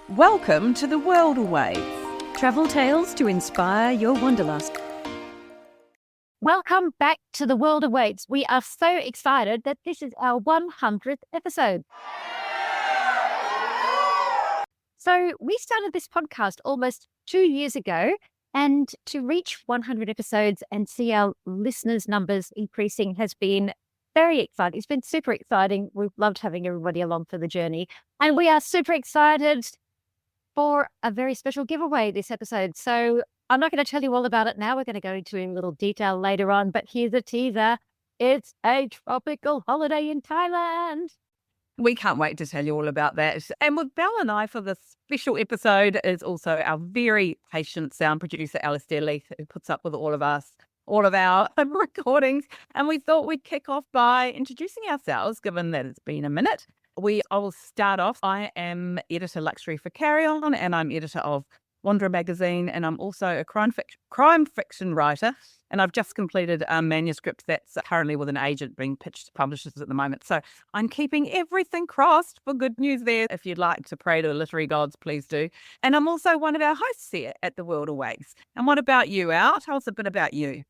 Welcome to the world awaits. Travel tales to inspire your wanderlust. Welcome back to The World Awaits. We are so excited that this is our 100th episode. So we started this podcast almost 2 years ago, and to reach 100 episodes and see our listeners' numbers increasing has been very exciting. It's been super exciting. We've loved having everybody along for the journey, and we are super excited for a very special giveaway this episode. So I'm not going to tell you all about it now. We're going to go into in little detail later on, but here's a teaser. It's a tropical holiday in Thailand. We can't wait to tell you all about that. And with Belle and I for this special episode is also our very patient sound producer, Alaisdair Leith, who puts up with all of our recordings. And we thought we'd kick off by introducing ourselves, given that it's been a minute. I will start off. I am editor luxury for Carry On, and I'm editor of Wanderer magazine, and I'm also a crime fiction writer. And I've just completed a manuscript that's currently with an agent being pitched to publishers at the moment. So I'm keeping everything crossed for good news there. If you'd like to pray to the literary gods, please do. And I'm also one of our hosts here at The World Awaits. And what about you, Al? Tell us a bit about you.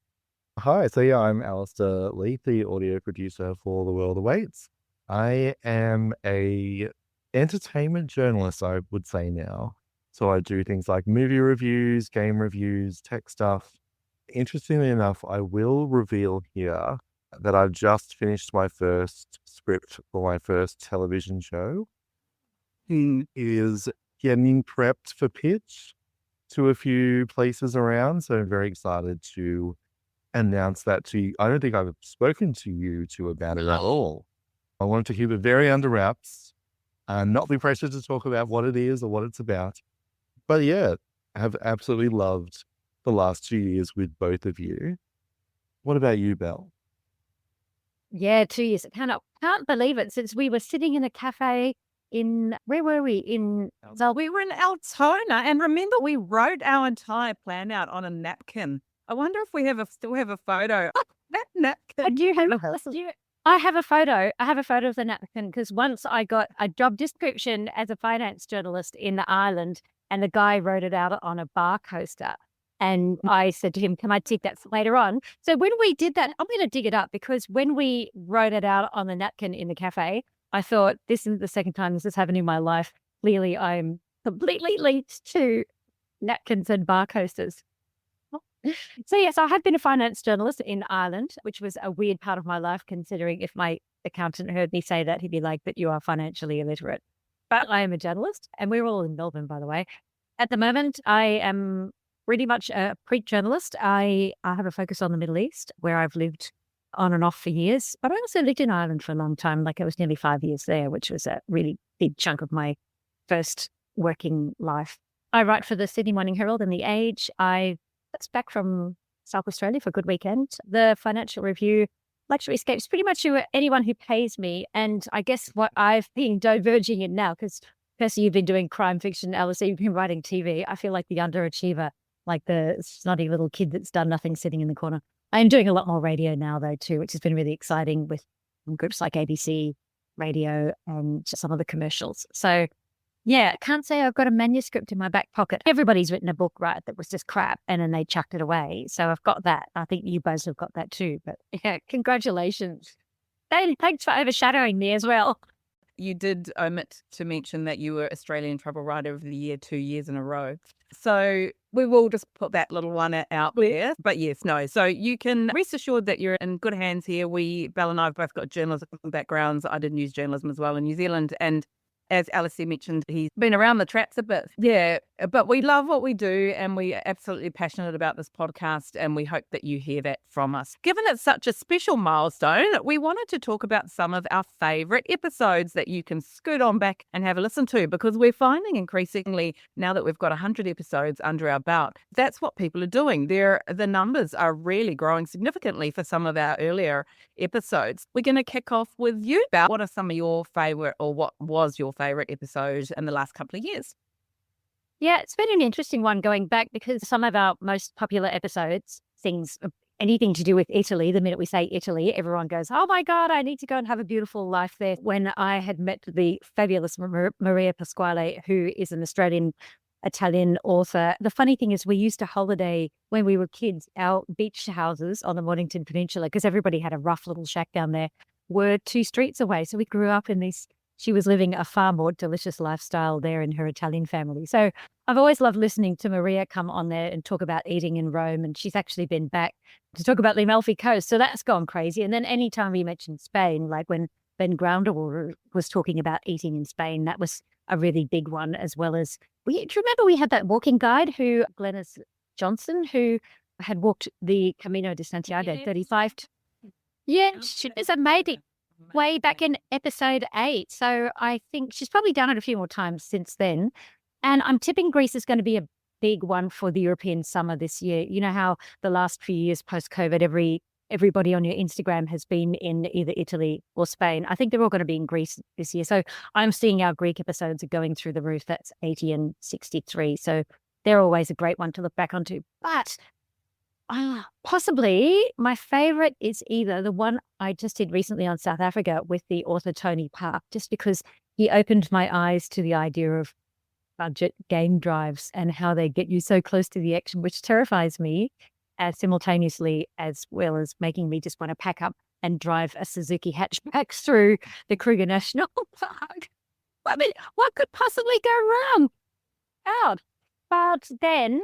Hi, I'm Alaisdair Leith, the audio producer for The World Awaits. I am a entertainment journalist, I would say now. So I do things like movie reviews, game reviews, tech stuff. Interestingly enough, I will reveal here that I've just finished my first script for my first television show. It is getting prepped for pitch to a few places around, so I'm very excited to announce that to you. I don't think I've spoken to you two about it at all. I wanted to keep it very under wraps and not be pressured to talk about what it is or what it's about. But yeah, I have absolutely loved the last 2 years with both of you. What about you, Belle? Yeah, 2 years. I can't believe it. Since we were sitting in a cafe where were we? We were in Altona, and remember we wrote our entire plan out on a napkin. I wonder if we still have a photo. That napkin. I do have I have a photo. I have a photo of the napkin because once I got a job description as a finance journalist in Ireland, and the guy wrote it out on a bar coaster. And I said to him, can I take that later on? So when we did that, I'm going to dig it up because when we wrote it out on the napkin in the cafe, I thought, this isn't the second time this has happened in my life. Clearly, I'm completely linked to napkins and bar coasters. So yes, I have been a finance journalist in Ireland, which was a weird part of my life, considering if my accountant heard me say that, he'd be like, but you are financially illiterate. But I am a journalist, and we're all in Melbourne, by the way. At the moment, I am pretty much a print journalist. I have a focus on the Middle East, where I've lived on and off for years. But I also lived in Ireland for a long time, like I was nearly 5 years there, which was a really big chunk of my first working life. I write for the Sydney Morning Herald and The Age. That's back from South Australia for a good weekend. The Financial Review, Luxury Escapes, pretty much anyone who pays me. And I guess what I've been diverging in now, because Percy, you've been doing crime fiction, Alice, you've been writing TV. I feel like the underachiever, like the snotty little kid that's done nothing sitting in the corner. I'm doing a lot more radio now, though, too, which has been really exciting with groups like ABC Radio and some of the commercials. So yeah, can't say I've got a manuscript in my back pocket. Everybody's written a book, right, that was just crap and then they chucked it away. So I've got that. I think you both have got that too. But yeah, congratulations. Thanks for overshadowing me as well. You did omit to mention that you were Australian Travel Writer of the Year 2 years in a row. So we will just put that little one out there. But yes, no. So you can rest assured that you're in good hands here. Belle and I have both got journalism backgrounds. I did news journalism as well in New Zealand. And as Alice mentioned, he's been around the traps a bit. Yeah, but we love what we do and we are absolutely passionate about this podcast and we hope that you hear that from us. Given it's such a special milestone, we wanted to talk about some of our favourite episodes that you can scoot on back and have a listen to because we're finding increasingly, now that we've got 100 episodes under our belt, that's what people are doing. The numbers are really growing significantly for some of our earlier episodes. We're going to kick off with you, Belle. What are some of your favourite or what was your favourite episode in the last couple of years? Yeah, it's been an interesting one going back because some of our most popular episodes, things anything to do with Italy. The minute we say Italy, everyone goes, oh my God, I need to go and have a beautiful life there. When I had met the fabulous Maria Pasquale, who is an Australian Italian author, the funny thing is we used to holiday when we were kids. Our beach houses on the Mornington Peninsula, because everybody had a rough little shack down there, were 2 streets away. So we grew up in this. She was living a far more delicious lifestyle there in her Italian family. So I've always loved listening to Maria come on there and talk about eating in Rome. And she's actually been back to talk about the Amalfi Coast. So that's gone crazy. And then anytime we mentioned Spain, like when Ben Grounderwater was talking about eating in Spain, that was a really big one, as well as do you remember we had that walking guide Glenys Johnson, who had walked the Camino de Santiago 35. Yeah, she was amazing. Way back in episode 8. So I think she's probably done it a few more times since then. And I'm tipping Greece is going to be a big one for the European summer this year. You know how the last few years post-COVID, everybody on your Instagram has been in either Italy or Spain. I think they're all going to be in Greece this year. So I'm seeing our Greek episodes are going through the roof. That's 80 and 63. So they're always a great one to look back onto. But possibly my favorite is either the one I just did recently on South Africa with the author Tony Park, just because he opened my eyes to the idea of budget game drives and how they get you so close to the action, which terrifies me, simultaneously as well as making me just want to pack up and drive a Suzuki hatchback through the Kruger National Park. I mean, what could possibly go wrong? Out. But then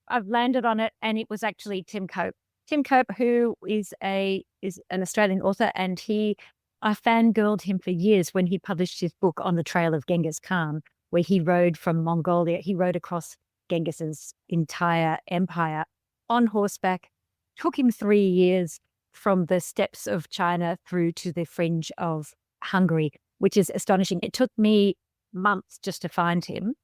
I've landed on it, and it was actually Tim Cope. Tim Cope, who is an Australian author, and I fangirled him for years when he published his book On the Trail of Genghis Khan, where he rode from Mongolia. He rode across Genghis's entire empire on horseback. Took him 3 years from the steppes of China through to the fringe of Hungary, which is astonishing. It took me months just to find him,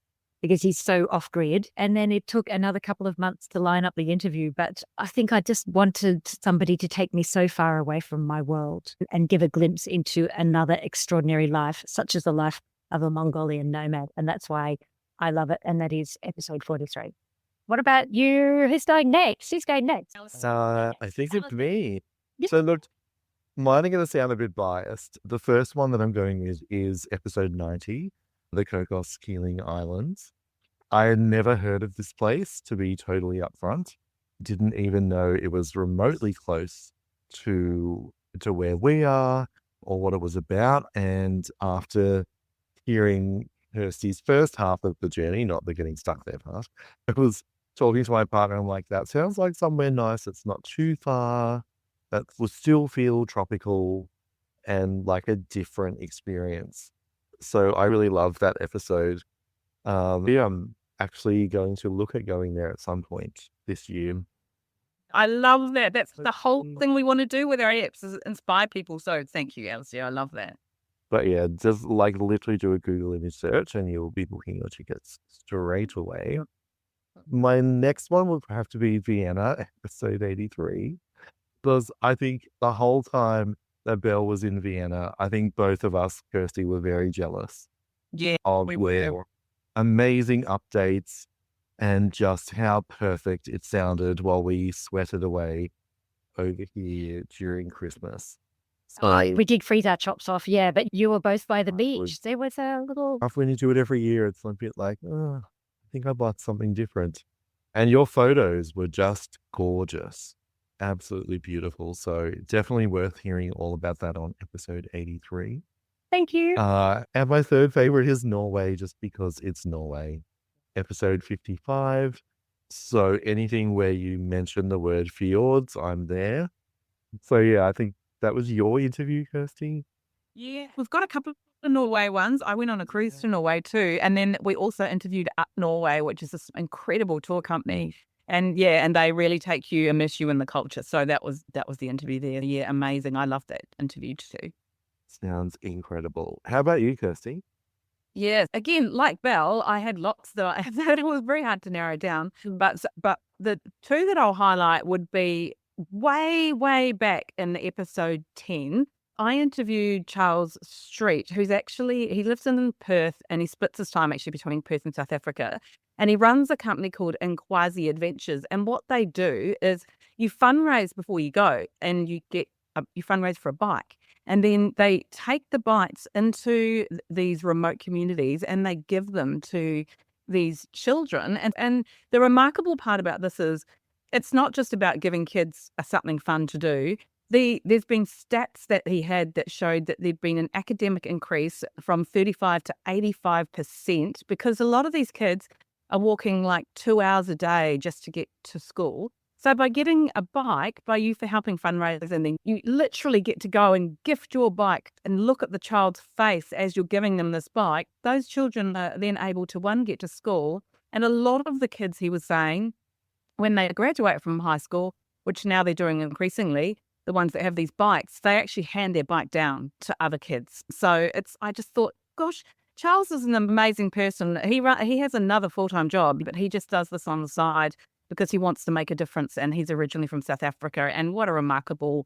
because he's so off-grid. And then it took another couple of months to line up the interview. But I think I just wanted somebody to take me so far away from my world and give a glimpse into another extraordinary life, such as the life of a Mongolian nomad. And that's why I love it. And that is episode 43. What about you? Who's going next? Who's going next? I think it's me. So look, mine are going to sound a bit biased. The first one that I'm going with is episode 90. The Cocos Keeling Islands. I had never heard of this place, to be totally upfront. Didn't even know it was remotely close to where we are or what it was about. And after hearing Kirsty's first half of the journey, not the getting stuck there part, I was talking to my partner. I'm like, that sounds like somewhere nice. It's not too far. That will still feel tropical and like a different experience. So I really love that episode. I'm actually going to look at going there at some point this year. I love that. That's the whole thing we want to do with our apps, is inspire people. So thank you, Alaisdair. I love that. But yeah, just like literally do a Google image search and you'll be booking your tickets straight away. My next one would have to be Vienna, episode 83. Because I think the whole time that Belle was in Vienna, I think both of us, Kirsty, were very jealous of their amazing updates and just how perfect it sounded while we sweated away over here during Christmas. We did freeze our chops off, yeah, but you were both by the beach. There was a little... When you do it every year, it's a bit like, I think I'd like something different. And your photos were just gorgeous. Absolutely beautiful. So definitely worth hearing all about that on episode 83. Thank you. And my third favorite is Norway, just because it's Norway. Episode 55. So anything where you mention the word fjords, I'm there. So yeah, I think that was your interview, Kirsty. Yeah, we've got a couple of Norway ones. I went on a cruise to Norway too. And then we also interviewed Up Norway, which is this incredible tour company. And yeah, and they really take you, immerse you in the culture. So that was the interview there. Yeah, amazing. I loved that interview too. Sounds incredible. How about you, Kirsty? Yes, again, like Belle, I had lots that it was very hard to narrow down. But the two that I'll highlight would be way, way back in episode 10. I interviewed Charles Street, he lives in Perth and he splits his time actually between Perth and South Africa. And he runs a company called Inkwazi Adventures. And what they do is, you fundraise before you go, and you fundraise for a bike. And then they take the bikes into these remote communities and they give them to these children. And the remarkable part about this is it's not just about giving kids something fun to do. There's been stats that he had that showed that there'd been an academic increase from 35 to 85%, because a lot of these kids are walking like 2 hours a day just to get to school. So by getting a bike, by you for helping fundraise, and then you literally get to go and gift your bike and look at the child's face as you're giving them this bike, those children are then able to, one, get to school. And a lot of the kids, he was saying, when they graduate from high school, which now they're doing increasingly, the ones that have these bikes, they actually hand their bike down to other kids. So I just thought, gosh, Charles is an amazing person. He has another full-time job, but he just does this on the side because he wants to make a difference, and he's originally from South Africa, and what a remarkable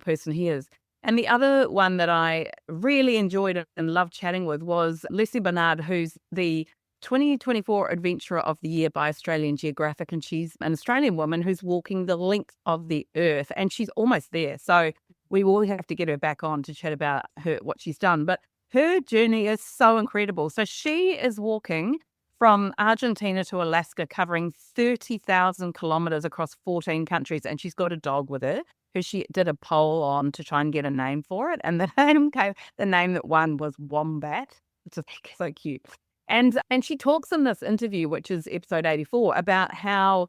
person he is. And the other one that I really enjoyed and loved chatting with was Leslie Bernard, who's the 2024 Adventurer of the Year by Australian Geographic, and she's an Australian woman who's walking the length of the earth, and she's almost there. So we will have to get her back on to chat about what she's done. But her journey is so incredible. So she is walking from Argentina to Alaska, covering 30,000 kilometers across 14 countries. And she's got a dog with her who she did a poll on to try and get a name for it. And the name that won was Wombat, which is so cute. And she talks in this interview, which is episode 84, about how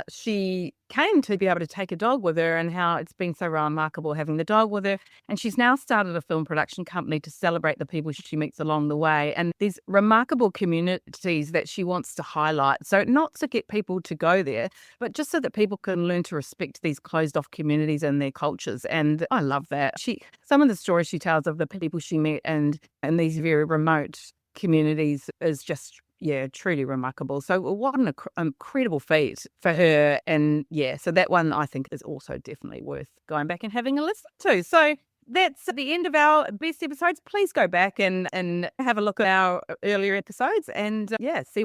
she came to be able to take a dog with her and how it's been so remarkable having the dog with her. And she's now started a film production company to celebrate the people she meets along the way. And these remarkable communities that she wants to highlight. So not to get people to go there, but just so that people can learn to respect these closed off communities and their cultures. And I love that. Some of the stories she tells of the people she met and these very remote communities is just, truly remarkable. So what an incredible feat for her. And so that one I think is also definitely worth going back and having a listen to. So that's the end of our best episodes. Please go back and have a look at our earlier episodes and see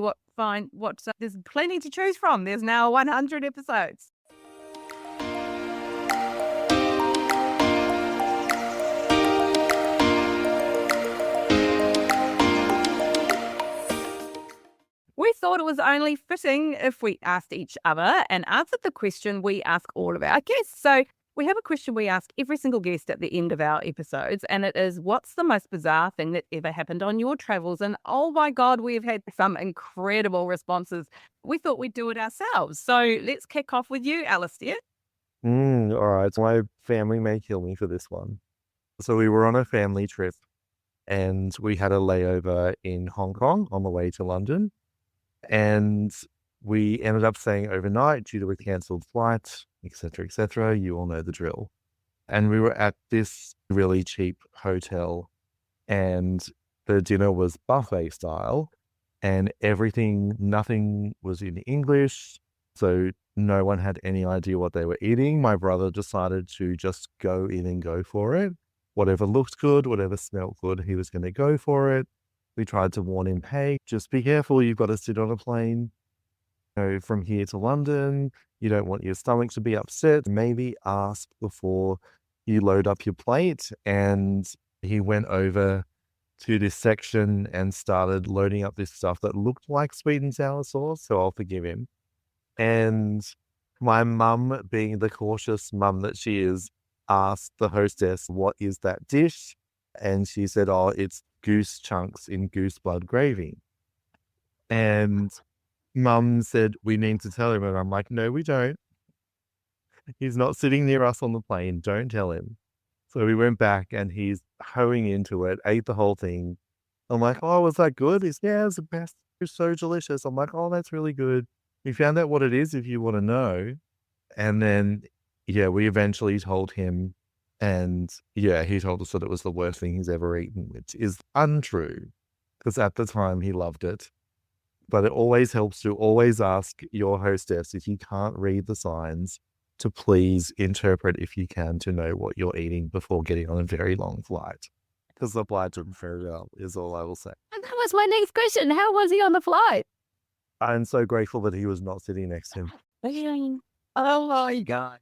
there's plenty to choose from. There's now 100 episodes. We thought it was only fitting if we asked each other and answered the question we ask all of our guests. So we have a question we ask every single guest at the end of our episodes, and it is, what's the most bizarre thing that ever happened on your travels? And oh my God, we've had some incredible responses. We thought we'd do it ourselves. So let's kick off with you, Alaisdair. All right, so my family may kill me for this one. So we were on a family trip and we had a layover in Hong Kong on the way to London. And we ended up staying overnight due to a cancelled flight, etc., etc. You all know the drill. And we were at this really cheap hotel, and the dinner was buffet style, and nothing was in English. So no one had any idea what they were eating. My brother decided to just go in and go for it. Whatever looked good, whatever smelled good, he was going to go for it. We tried to warn him, hey, just be careful. You've got to sit on a plane, from here to London. You don't want your stomach to be upset. Maybe ask before you load up your plate. And he went over to this section and started loading up this stuff that looked like sweet and sour sauce. So I'll forgive him. And my mum, being the cautious mum that she is, asked the hostess, what is that dish? And she said, oh, it's goose chunks in goose blood gravy. And Mum said, we need to tell him. And I'm like, no, we don't. He's not sitting near us on the plane. Don't tell him. So we went back and he's hoeing into it, ate the whole thing. I'm like, oh, was that good? He's, yeah, it's the best. It's so delicious. I'm like, oh, that's really good. We found out what it is if you want to know. And then, we eventually told him. And he told us that it was the worst thing he's ever eaten, which is untrue, because at the time he loved it. But it always helps to always ask your hostess, if you can't read the signs, to please interpret if you can to know what you're eating before getting on a very long flight. Because the flight took very well, is all I will say. And that was my next question. How was he on the flight? I'm so grateful that he was not sitting next to him. Oh my God.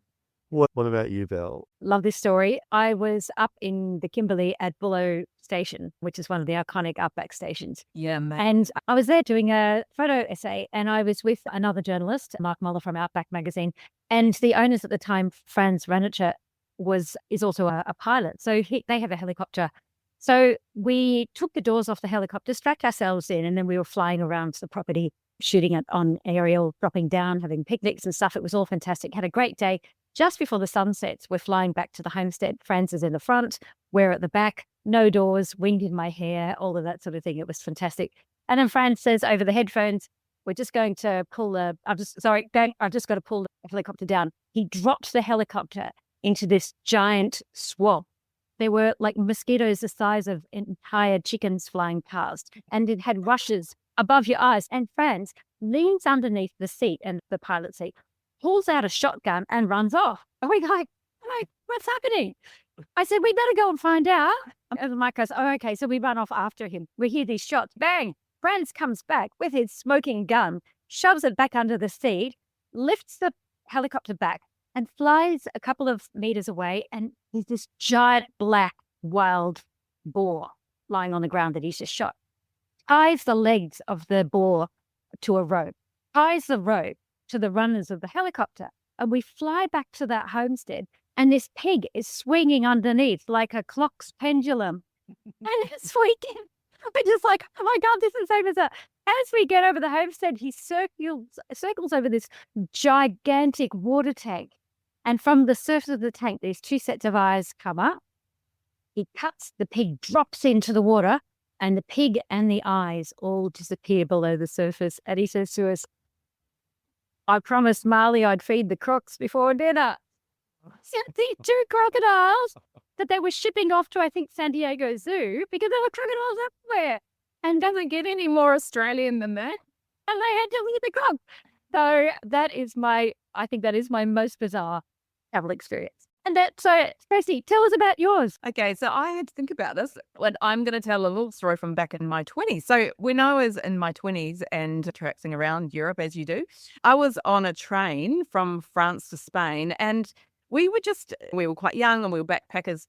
What about you, Bill? Love this story. I was up in the Kimberley at Bullow Station, which is one of the iconic outback stations. Yeah, mate. And I was there doing a photo essay, and I was with another journalist, Mark Muller from Outback magazine. And the owners at the time, Franz Ranitcher, is also a pilot. So they have a helicopter. So we took the doors off the helicopter, strapped ourselves in, and then we were flying around the property, shooting it on aerial, dropping down, having picnics and stuff. It was all fantastic. Had a great day. Just before the sun sets, we're flying back to the homestead. Franz is in the front, we're at the back, no doors, wind in my hair, all of that sort of thing. It was fantastic. And then Franz says over the headphones, we're just going to pull I've just got to pull the helicopter down. He dropped the helicopter into this giant swamp. There were like mosquitoes the size of entire chickens flying past, and it had rushes above your eyes. And Franz leans underneath the seat and the pilot seat, pulls out a shotgun and runs off. And we're like, what's happening? I said, we better go and find out. And Mike goes, oh, okay. So we run off after him. We hear these shots. Bang! Franz comes back with his smoking gun, shoves it back under the seat, lifts the helicopter back and flies a couple of meters away. And there's this giant black wild boar lying on the ground that he's just shot. Ties the legs of the boar to a rope, ties the rope to the runners of the helicopter, and we fly back to that homestead, and this pig is swinging underneath like a clock's pendulum. And it's weekend. We're just like, oh my God, this is so bizarre. As we get over the homestead, he circles over this gigantic water tank. And from the surface of the tank, these two sets of eyes come up. He cuts, the pig drops into the water, and the pig and the eyes all disappear below the surface. And he says to us, I promised Marley I'd feed the crocs before dinner. So these two crocodiles that they were shipping off to, I think, San Diego Zoo, because there were crocodiles everywhere. And doesn't get any more Australian than that. And they had to eat the croc. So I think that is my most bizarre travel experience. And Tracy, tell us about yours. Okay, so I had to think about this, but I'm going to tell a little story from back in my 20s. So when I was in my 20s and traipsing around Europe, as you do, I was on a train from France to Spain, and we were quite young and we were backpackers,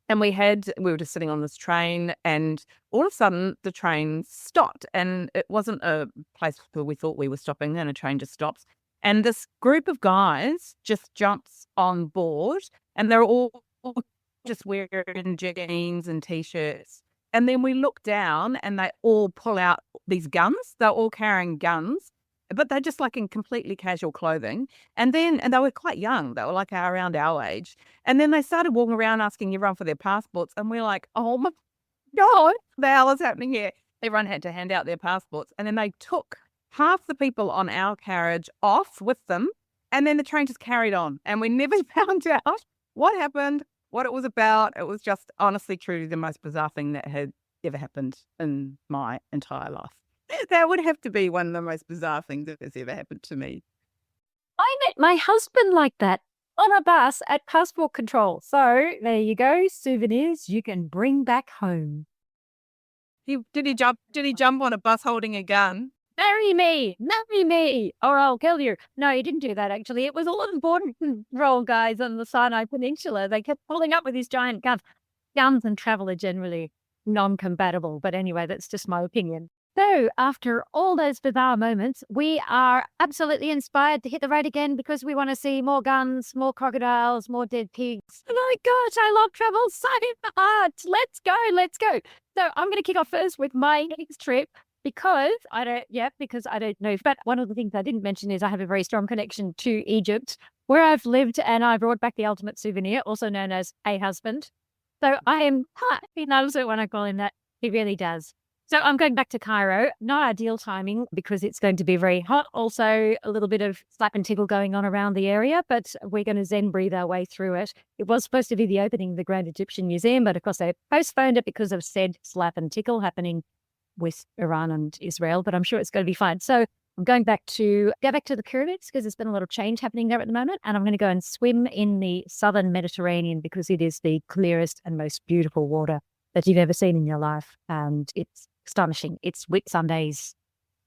and we were just sitting on this train, and all of a sudden the train stopped, and it wasn't a place where we thought we were stopping, and a train just stops. And this group of guys just jumps on board, and they're all just wearing jeans and T-shirts. And then we look down and they all pull out these guns. They're all carrying guns, but they're just like in completely casual clothing. And they were quite young. They were like around our age. And then they started walking around asking everyone for their passports. And we're like, oh my God, what the hell is happening here? Everyone had to hand out their passports. And then they took half the people on our carriage off with them, and then the train just carried on, and we never found out what happened, what it was about. It was just honestly truly the most bizarre thing that had ever happened in my entire life. That would have to be one of the most bizarre things that has ever happened to me. I met my husband like that on a bus at passport control. So there you go, souvenirs you can bring back home. Did he jump on a bus holding a gun? Marry me, or I'll kill you. No, he didn't do that, actually. It was all of the border control guys on the Sinai Peninsula. They kept pulling up with these giant guns. Guns and travel are generally non-compatible. But anyway, that's just my opinion. So after all those bizarre moments, we are absolutely inspired to hit the road again because we want to see more guns, more crocodiles, more dead pigs. Oh my gosh, I love travel so much. Let's go. So I'm going to kick off first with my next trip. Because I don't know. But one of the things I didn't mention is I have a very strong connection to Egypt, where I've lived, and I brought back the ultimate souvenir, also known as a husband. So I am, he loves it when I call him that. He really does. So I'm going back to Cairo. Not ideal timing because it's going to be very hot. Also a little bit of slap and tickle going on around the area, but we're going to zen breathe our way through it. It was supposed to be the opening of the Grand Egyptian Museum, but of course they postponed it because of said slap and tickle happening with Iran and Israel, but I'm sure it's going to be fine. So I'm going back to the pyramids because there's been a lot of change happening there at the moment. And I'm going to go and swim in the southern Mediterranean because it is the clearest and most beautiful water that you've ever seen in your life. And it's astonishing. It's Whitsundays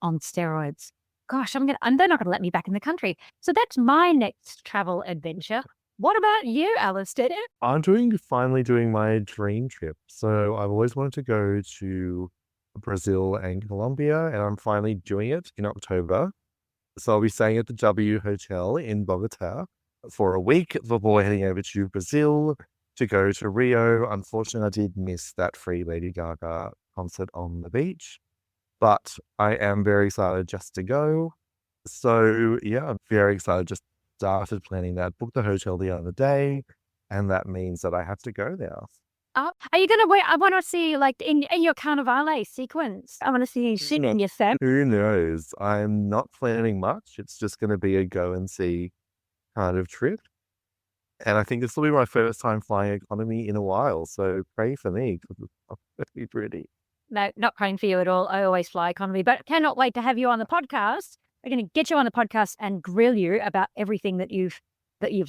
on steroids. gosh, they're not going to let me back in the country. So that's my next travel adventure. What about you, Alaisdair? I'm finally doing my dream trip. So I've always wanted to go to Brazil and Colombia, and I'm finally doing it in October. So I'll be staying at the W Hotel in Bogota for a week before heading over to Brazil to go to Rio. Unfortunately, I did miss that free Lady Gaga concert on the beach, but I am very excited just to go. So yeah, I'm very excited. Just started planning that. Booked the hotel the other day, and that means that I have to go now. Are you going to wait? I want to see like in your Carnivale sequence. I want to see you shooting your set. Who knows? I'm not planning much. It's just going to be a go and see kind of trip. And I think this will be my first time flying economy in a while. So pray for me because it's going to be pretty. No, not praying for you at all. I always fly economy, but cannot wait to have you on the podcast. We're going to get you on the podcast and grill you about everything that you've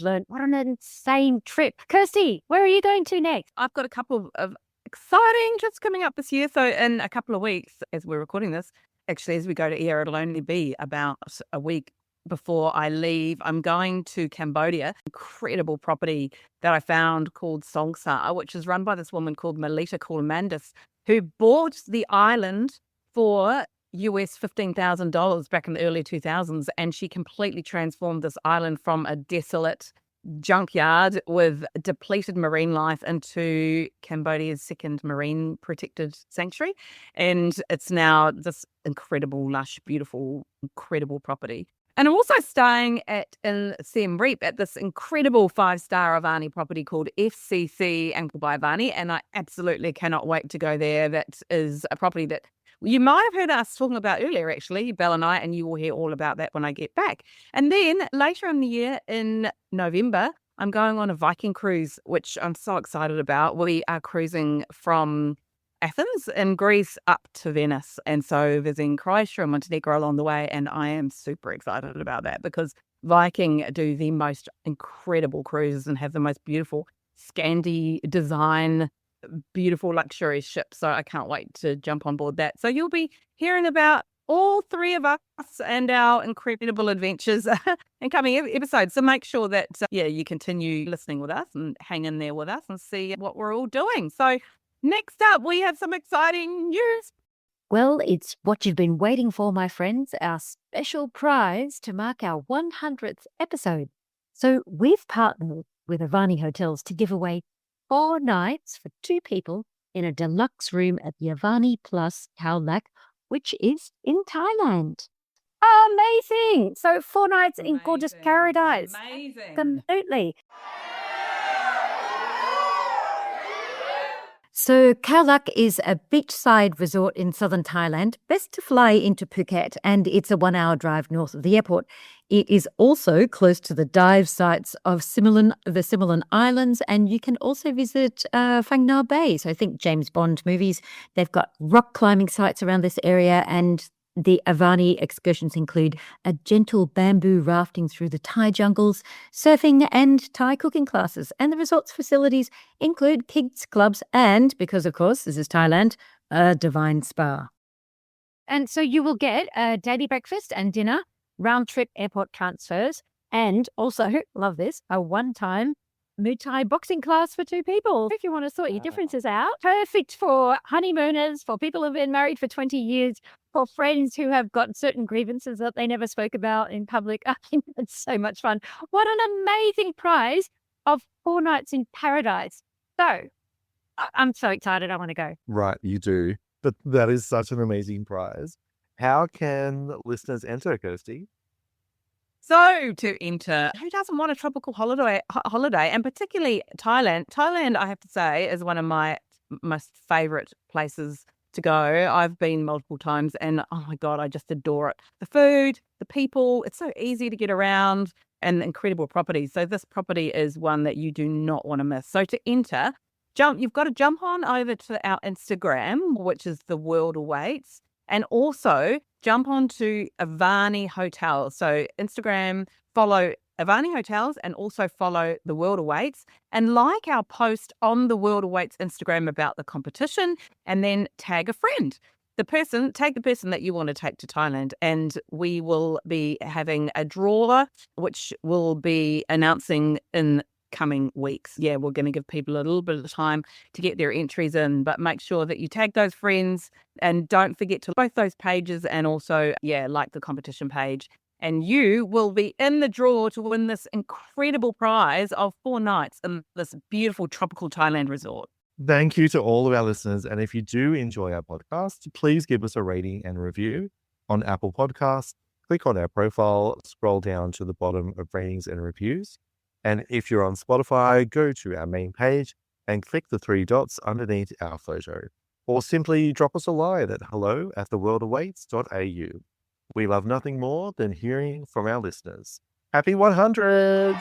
learned. What an insane trip. Kirsty, where are you going to next? I've got a couple of exciting trips coming up this year. So in a couple of weeks, as we're recording this, actually, as we go to air, it'll only be about a week before I leave. I'm going to Cambodia. Incredible property that I found called Songsa, which is run by this woman called Melita Koulomandis, who bought the island for US $15,000 back in the early 2000s, and she completely transformed this island from a desolate junkyard with depleted marine life into Cambodia's second marine protected sanctuary. And it's now this incredible, lush, beautiful, incredible property. And I'm also staying in Siem Reap at this incredible 5-star Avani property called FCC Ankle by Avani, and I absolutely cannot wait to go there. That is a property that you might have heard us talking about earlier, actually, Belle and I, and you will hear all about that when I get back. And then later in the year, in November, I'm going on a Viking cruise, which I'm so excited about. We are cruising from Athens in Greece up to Venice, and so visiting Croatia and Montenegro along the way, and I am super excited about that because Viking do the most incredible cruises and have the most beautiful Scandi design, beautiful luxury ships. So I can't wait to jump on board that. So you'll be hearing about all three of us and our incredible adventures in coming episodes. So make sure that you continue listening with us and hang in there with us and see what we're all doing. So next up, we have some exciting news. Well, it's what you've been waiting for, my friends, our special prize to mark our 100th episode. So we've partnered with Avani Hotels to give away 4 nights for 2 people in a deluxe room at the Avani Plus Khao Lak, which is in Thailand. Amazing! So 4 nights in gorgeous paradise. Amazing. Absolutely. So Khao Lak is a beachside resort in southern Thailand, best to fly into Phuket, and it's a 1-hour drive north of the airport. It is also close to the dive sites of the Similan Islands, and you can also visit Phang Nga Bay. So I think James Bond movies, they've got rock climbing sites around this area, and the Avani excursions include a gentle bamboo rafting through the Thai jungles, surfing and Thai cooking classes. And the resort's facilities include kids clubs and, because of course this is Thailand, a divine spa. And so you will get a daily breakfast and dinner, round-trip airport transfers, and also, love this, a one-time Muay Thai boxing class for 2 people. If you want to sort your differences out, perfect for honeymooners, for people who've been married for 20 years, for friends who have got certain grievances that they never spoke about in public. I think it's so much fun. What an amazing prize of 4 nights in paradise. So I'm so excited. I want to go. Right, you do. But that is such an amazing prize. How can listeners enter, Kirsty? So to enter, who doesn't want a tropical holiday, and particularly Thailand? Thailand, I have to say, is one of my most favourite places to go. I've been multiple times and oh my God, I just adore it. The food, the people, it's so easy to get around and incredible properties. So this property is one that you do not want to miss. So to enter, you've got to jump on over to our Instagram, which is The World Awaits, and also jump onto Avani Hotels. So Instagram, follow Avani Hotels and also follow The World Awaits, and like our post on The World Awaits Instagram about the competition, and then tag a friend. take the person that you want to take to Thailand, and we will be having a draw, which we'll be announcing in coming weeks. Yeah, we're going to give people a little bit of time to get their entries in, but make sure that you tag those friends and don't forget to both those pages and also, like the competition page. And you will be in the draw to win this incredible prize of 4 nights in this beautiful tropical Thailand resort. Thank you to all of our listeners. And if you do enjoy our podcast, please give us a rating and review on Apple Podcasts. Click on our profile, scroll down to the bottom of ratings and reviews. And if you're on Spotify, go to our main page and click the 3 dots underneath our photo. Or simply drop us a line at hello@theworldawaits.au. We love nothing more than hearing from our listeners. Happy 100!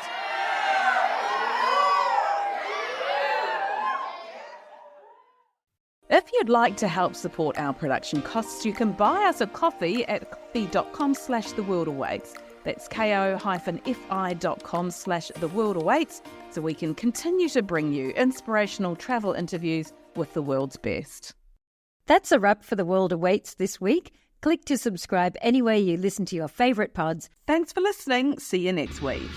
If you'd like to help support our production costs, you can buy us a coffee at coffee.com/theworldawaits. That's ko-fi.com/theworldawaits, so we can continue to bring you inspirational travel interviews with the world's best. That's a wrap for The World Awaits this week. Click to subscribe anywhere you listen to your favourite pods. Thanks for listening. See you next week.